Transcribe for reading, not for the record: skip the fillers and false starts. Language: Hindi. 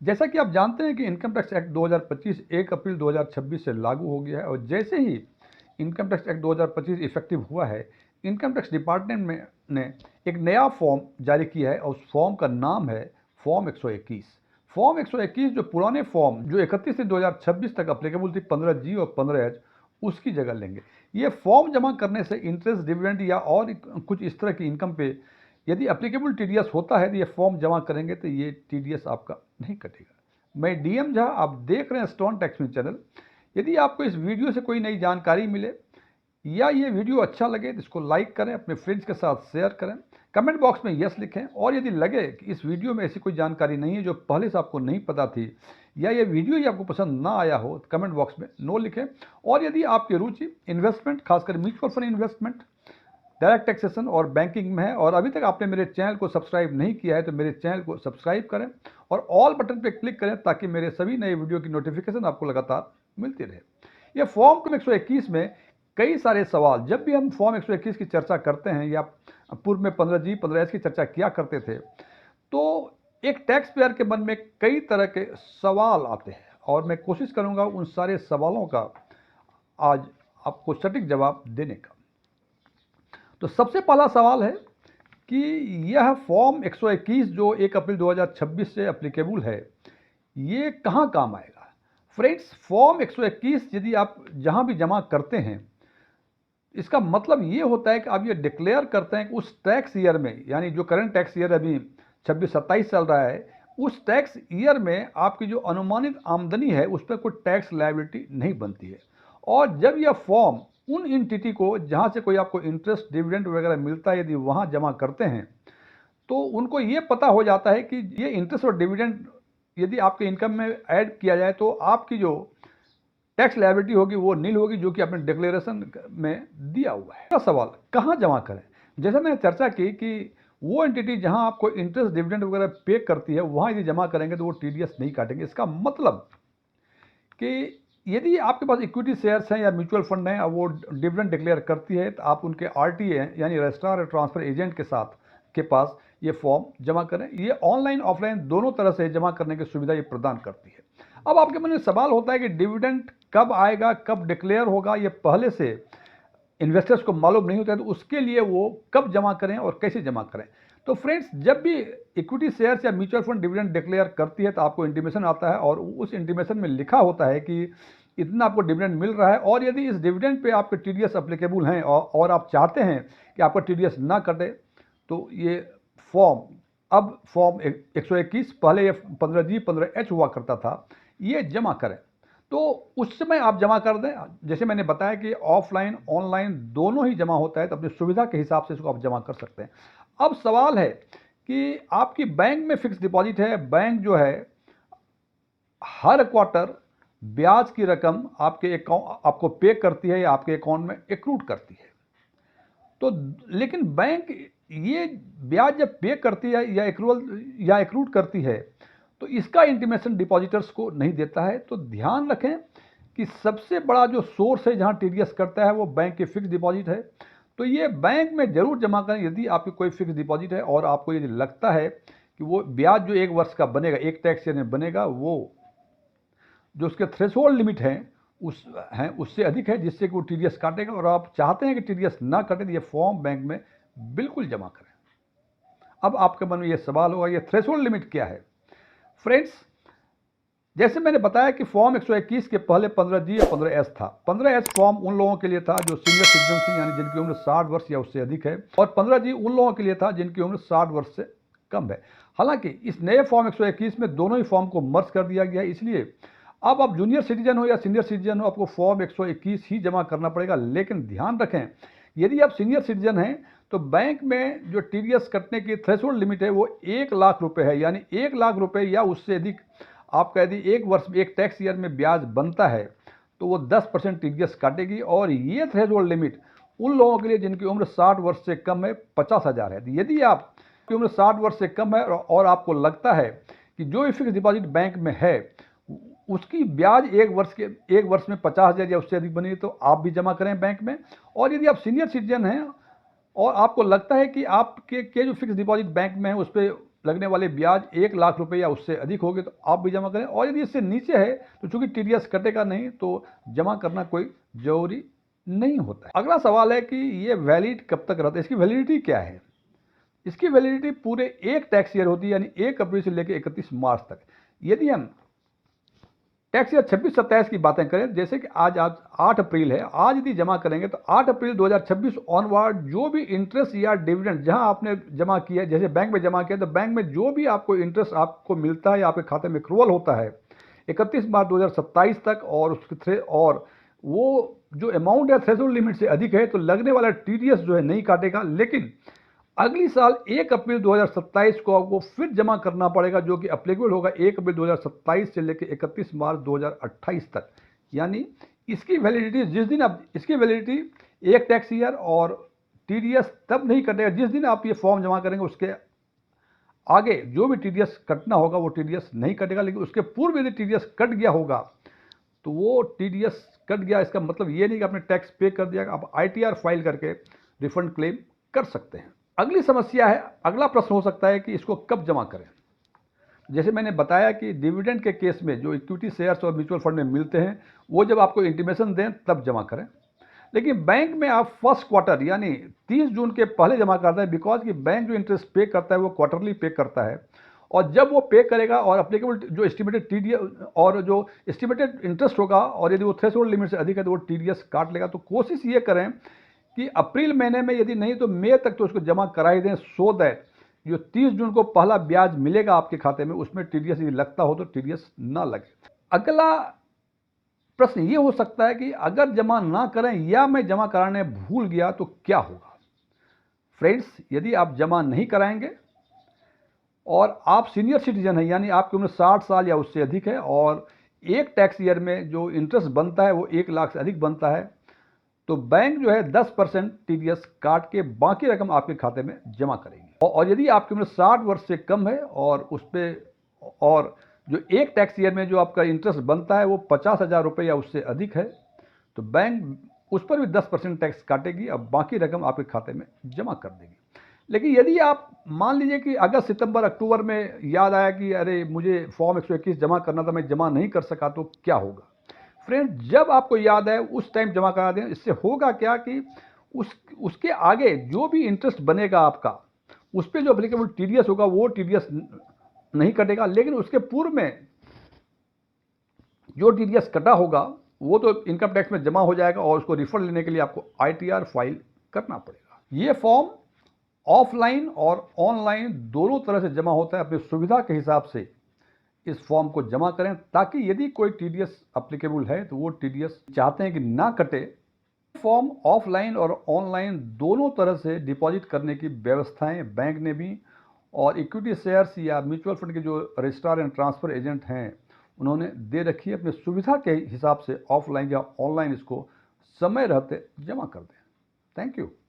जैसा कि आप जानते हैं कि इनकम टैक्स एक्ट 2025 1 अप्रैल 2026 से लागू हो गया है और जैसे ही इनकम टैक्स एक्ट 2025 इफेक्टिव हुआ है, इनकम टैक्स डिपार्टमेंट ने एक नया फॉर्म जारी किया है और उस फॉर्म का नाम है फॉर्म 121। फॉर्म 121 जो पुराने फॉर्म जो 31 से 2026 तक अप्लीकेबल थी 15G और 15H, उसकी जगह लेंगे। ये फॉर्म जमा करने से इंटरेस्ट, डिविडेंड या और कुछ इस तरह की इनकम पे यदि अप्लीकेबल टीडीएस होता है तो ये फॉर्म जमा करेंगे तो ये टीडीएस आपका नहीं कटेगा। मैं डीएम झा, आप देख रहे हैं स्टोन टैक्स न्यूज़ चैनल। यदि आपको इस वीडियो से कोई नई जानकारी मिले या ये वीडियो अच्छा लगे तो इसको लाइक करें, अपने फ्रेंड्स के साथ शेयर करें, कमेंट बॉक्स में यस लिखें। और यदि लगे कि इस वीडियो में ऐसी कोई जानकारी नहीं है जो पहले से आपको नहीं पता थी या ये वीडियो ही आपको पसंद ना आया हो तो कमेंट बॉक्स में नो लिखें। और यदि आपकी रुचि इन्वेस्टमेंट, खासकर mutual fund investment, direct taxation और बैंकिंग में है और अभी तक आपने मेरे चैनल को सब्सक्राइब नहीं किया है तो मेरे चैनल को सब्सक्राइब करें और ऑल बटन पर क्लिक करें ताकि मेरे सभी नए वीडियो की नोटिफिकेशन आपको लगातार मिलती रहे। ये फॉर्म 121 में कई सारे सवाल, जब भी हम फॉर्म 121 की चर्चा करते हैं या पूर्व में 15G 15H की चर्चा किया करते थे, तो एक टैक्स पेयर के मन में कई तरह के सवाल आते हैं और मैं कोशिश करूंगा उन सारे सवालों का आज आपको सटीक जवाब देने का। तो सबसे पहला सवाल है कि यह फॉर्म 121 जो 1 अप्रैल 2026 से एप्लीकेबल है, ये कहाँ काम आएगा? फ्रेंड्स, फॉर्म 121 यदि आप जहाँ भी जमा करते हैं, इसका मतलब ये होता है कि आप ये डिक्लेयर करते हैं कि उस टैक्स ईयर में, यानी जो करंट टैक्स ईयर अभी 26-27 चल रहा है, उस टैक्स ईयर में आपकी जो अनुमानित आमदनी है उस पर कोई टैक्स लायबिलिटी नहीं बनती है। और जब यह फॉर्म उन एंटिटी को जहाँ से कोई आपको इंटरेस्ट, डिविडेंड वगैरह मिलता है, यदि वहाँ जमा करते हैं तो उनको ये पता हो जाता है कि ये इंटरेस्ट और डिविडेंड यदि आपके इनकम में ऐड किया जाए तो आपकी जो टैक्स लायबिलिटी होगी वो नील होगी, जो कि आपने डिक्लेरेशन में दिया हुआ है। सवाल, कहाँ जमा करें? जैसे मैंने चर्चा की कि वो एंटिटी जहाँ आपको इंटरेस्ट, डिविडेंड वगैरह पे करती है वहाँ यदि जमा करेंगे तो वो टीडीएस नहीं काटेंगे। इसका मतलब कि यदि आपके पास इक्विटी शेयर्स हैं या म्यूचुअल फंड हैं और वो डिविडेंड डिक्लेयर करती है तो आप उनके आरटीए यानी रजिस्ट्रार और ट्रांसफर एजेंट के पास ये फॉर्म जमा करें। ये ऑनलाइन ऑफलाइन दोनों तरह से जमा करने की सुविधा ये प्रदान करती है। अब आपके मन में सवाल होता है कि डिविडेंड कब आएगा, कब डिक्लेयर होगा, ये पहले से इन्वेस्टर्स को मालूम नहीं होता है, तो उसके लिए वो कब जमा करें और कैसे जमा करें? तो फ्रेंड्स, जब भी इक्विटी शेयर्स या म्यूचुअल फंड डिविडेंड डिक्लेयर करती है तो आपको इंटीमेशन आता है और उस इंटीमेशन में लिखा होता है कि इतना आपको डिविडेंड मिल रहा है और यदि इस डिविडेंड पे आपके टीडीएस एप्लीकेबल हैं और आप चाहते हैं कि आपका टीडीएस ना कटे तो ये फॉर्म, अब फॉर्म 121, पहले ये 15G 15H हुआ करता था, ये जमा करें। तो उस समय आप जमा कर दें। जैसे मैंने बताया कि ऑफलाइन ऑनलाइन दोनों ही जमा होता है, तो अपनी सुविधा के हिसाब से इसको आप जमा कर सकते हैं। अब सवाल है कि आपकी बैंक में फिक्स डिपॉजिट है, बैंक जो है हर क्वार्टर ब्याज की रकम आपके अकाउंट आपको पे करती है या आपके अकाउंट में एक्रूट करती है। तो लेकिन बैंक ये ब्याज जब पे करती है या एक्रूट करती है तो इसका इंटीमेशन डिपॉजिटर्स को नहीं देता है। तो ध्यान रखें कि सबसे बड़ा जो सोर्स है जहां टीडीएस करता है वो बैंक के फिक्स डिपॉजिट है। तो ये बैंक में जरूर जमा करें यदि आपकी कोई फिक्स डिपॉजिट है और आपको यदि लगता है कि वो ब्याज जो 1 वर्ष का बनेगा, एक टैक्स ईयर में बनेगा, वो जो उसके थ्रेशोल्ड लिमिट है उससे अधिक है जिससे कि वो टीडीएस काटेगा और आप चाहते हैं कि टीडीएस ना काटे तो ये फॉर्म बैंक में बिल्कुल जमा करें। अब आपके मन में ये सवाल होगा, ये थ्रेशोल्ड लिमिट क्या है? फ्रेंड्स, जैसे मैंने बताया कि फॉर्म 121 के पहले 15G या 15H था। 15H फॉर्म उन लोगों के लिए था जो सीनियर सिटीजन थी, यानी जिनकी उम्र 60 वर्ष या उससे अधिक है, और 15G उन लोगों के लिए था जिनकी उम्र 60 वर्ष से कम है। हालांकि इस नए फॉर्म 121 में दोनों ही फॉर्म को मर्ज कर दिया गया है, इसलिए अब आप जूनियर सिटीजन हो या सीनियर सिटीजन हो, आपको फॉर्म 121 ही जमा करना पड़ेगा। लेकिन ध्यान रखें, यदि आप सीनियर सिटीजन हैं तो बैंक में जो टीडीएस कटने की थ्रेशोल्ड लिमिट है वो 1 लाख रुपए है, यानी 1 लाख रुपए या उससे अधिक आपका यदि एक वर्ष में, एक टैक्स ईयर में ब्याज बनता है तो वो 10% टीडीएस काटेगी। और ये थ्रेशोल्ड लिमिट उन लोगों के लिए जिनकी उम्र 60 वर्ष से कम है 50,000 है। यदि आपकी उम्र 60 वर्ष से कम है और आपको लगता है कि जो फिक्स डिपॉजिट बैंक में है उसकी ब्याज एक वर्ष में 50,000 या उससे अधिक बनी तो आप भी जमा करें बैंक में। और यदि आप सीनियर सिटीजन हैं और आपको लगता है कि आपके जो फिक्स डिपॉजिट बैंक में है उस पर लगने वाले ब्याज 1 लाख रुपए या उससे अधिक होगी तो आप भी जमा करें, और यदि इससे नीचे है तो चूंकि टीडीएस कटेगा नहीं तो जमा करना कोई जरूरी नहीं होता है। अगला सवाल है कि ये वैलिड कब तक रहता है, इसकी वैलिडिटी क्या है। इसकी वैलिडिटी पूरे एक टैक्स ईयर होती है, यानी 1 अप्रैल से लेकर 31 मार्च तक। यदि हम टैक्स ईयर 26-27 की बातें करें, जैसे कि आज 8 अप्रैल है, आज यदि जमा करेंगे तो 8 अप्रैल 2026 ऑनवर्ड जो भी इंटरेस्ट या डिविडेंड जहां आपने जमा किया, जैसे बैंक में जमा किया, तो बैंक में जो भी आपको इंटरेस्ट आपको मिलता है या आपके खाते में एक्रूवल होता है 31 मार्च 2027 तक, और वो जो अमाउंट है थ्रेशोल्ड लिमिट से अधिक है तो लगने वाला टीडीएस जो है नहीं काटेगा, लेकिन अगली साल 1 अप्रैल 2027 को आपको फिर जमा करना पड़ेगा, जो कि अप्लीकेबल होगा 1 अप्रैल 2027 से लेकर 31 मार्च 2028 तक। यानी इसकी वैलिडिटी जिस दिन आप इसकी वैलिडिटी एक टैक्स ईयर, और टीडीएस तब नहीं कटेगा जिस दिन आप ये फॉर्म जमा करेंगे, उसके आगे जो भी टीडीएस कटना होगा वो टीडीएस नहीं कटेगा। लेकिन उसके पूर्व यदि टीडीएस कट गया होगा तो वो टीडीएस कट गया, इसका मतलब ये नहीं कि आपने टैक्स पे कर दिया, आप आईटीआर फाइल करके रिफंड क्लेम कर सकते हैं। अगली समस्या है, अगला प्रश्न हो सकता है कि इसको कब जमा करें। जैसे मैंने बताया कि डिविडेंड के केस में जो इक्विटी शेयर्स और म्यूचुअल फंड में मिलते हैं वो जब आपको इंटीमेशन दें तब जमा करें, लेकिन बैंक में आप फर्स्ट क्वार्टर यानी 30 जून के पहले जमा करते हैं, बिकॉज कि बैंक जो इंटरेस्ट पे करता है वो क्वार्टरली पे करता है, और जब वो पे करेगा और अप्लीकेबल जो एस्टिमेटेड टीडीएस और जो एस्टिमेटेड इंटरेस्ट होगा, और यदि वो थ्रेशोल्ड लिमिट से अधिक है तो वो टीडीएस काट लेगा। तो कोशिश ये करें कि अप्रैल महीने में, यदि नहीं तो मई तक तो उसको जमा करा ही दें, सो दैट जो 30 जून को पहला ब्याज मिलेगा आपके खाते में उसमें टीडीएस यदि लगता हो तो टीडीएस ना लगे। अगला प्रश्न ये हो सकता है कि अगर जमा ना करें या मैं जमा कराने भूल गया तो क्या होगा। फ्रेंड्स, यदि आप जमा नहीं कराएंगे और आप सीनियर सिटीजन हैं, यानी आपकी उम्र 60 साल या उससे अधिक है, और एक टैक्स ईयर में जो इंटरेस्ट बनता है वो 1 लाख से अधिक बनता है, तो बैंक जो है 10% टीडीएस काट के बाकी रकम आपके खाते में जमा करेगी। और यदि आपकी उम्र 60 वर्ष से कम है और उस पर और जो एक टैक्स ईयर में जो आपका इंटरेस्ट बनता है वो 50,000 रुपये या उससे अधिक है, तो बैंक उस पर भी 10% टैक्स काटेगी और बाकी रकम आपके खाते में जमा कर देगी। लेकिन यदि आप मान लीजिए कि अगस्त, सितंबर, अक्टूबर में याद आया कि अरे मुझे फॉर्म 121 जमा करना था, मैं जमा नहीं कर सका, तो क्या होगा। फ्रेंड, जब आपको याद है उस टाइम जमा करा दें। इससे होगा क्या कि उसके आगे जो भी इंटरेस्ट बनेगा आपका, उस पर जो एप्लीकेबल टीडीएस होगा वो टीडीएस नहीं कटेगा, लेकिन उसके पूर्व में जो टीडीएस कटा होगा वो तो इनकम टैक्स में जमा हो जाएगा, और उसको रिफंड लेने के लिए आपको आईटीआर फाइल करना पड़ेगा। ये फॉर्म ऑफलाइन और ऑनलाइन दोनों तरह से जमा होता है। अपनी सुविधा के हिसाब से इस फॉर्म को जमा करें, ताकि यदि कोई टीडीएस एप्लीकेबल है तो वो टीडीएस चाहते हैं कि ना कटे। फॉर्म ऑफलाइन और ऑनलाइन दोनों तरह से डिपॉजिट करने की व्यवस्थाएं बैंक ने भी, और इक्विटी शेयर्स या म्यूचुअल फंड के जो रजिस्ट्रार एंड ट्रांसफर एजेंट हैं उन्होंने दे रखी है। अपनी सुविधा के हिसाब से ऑफलाइन या ऑनलाइन इसको समय रहते जमा कर दें। Thank you.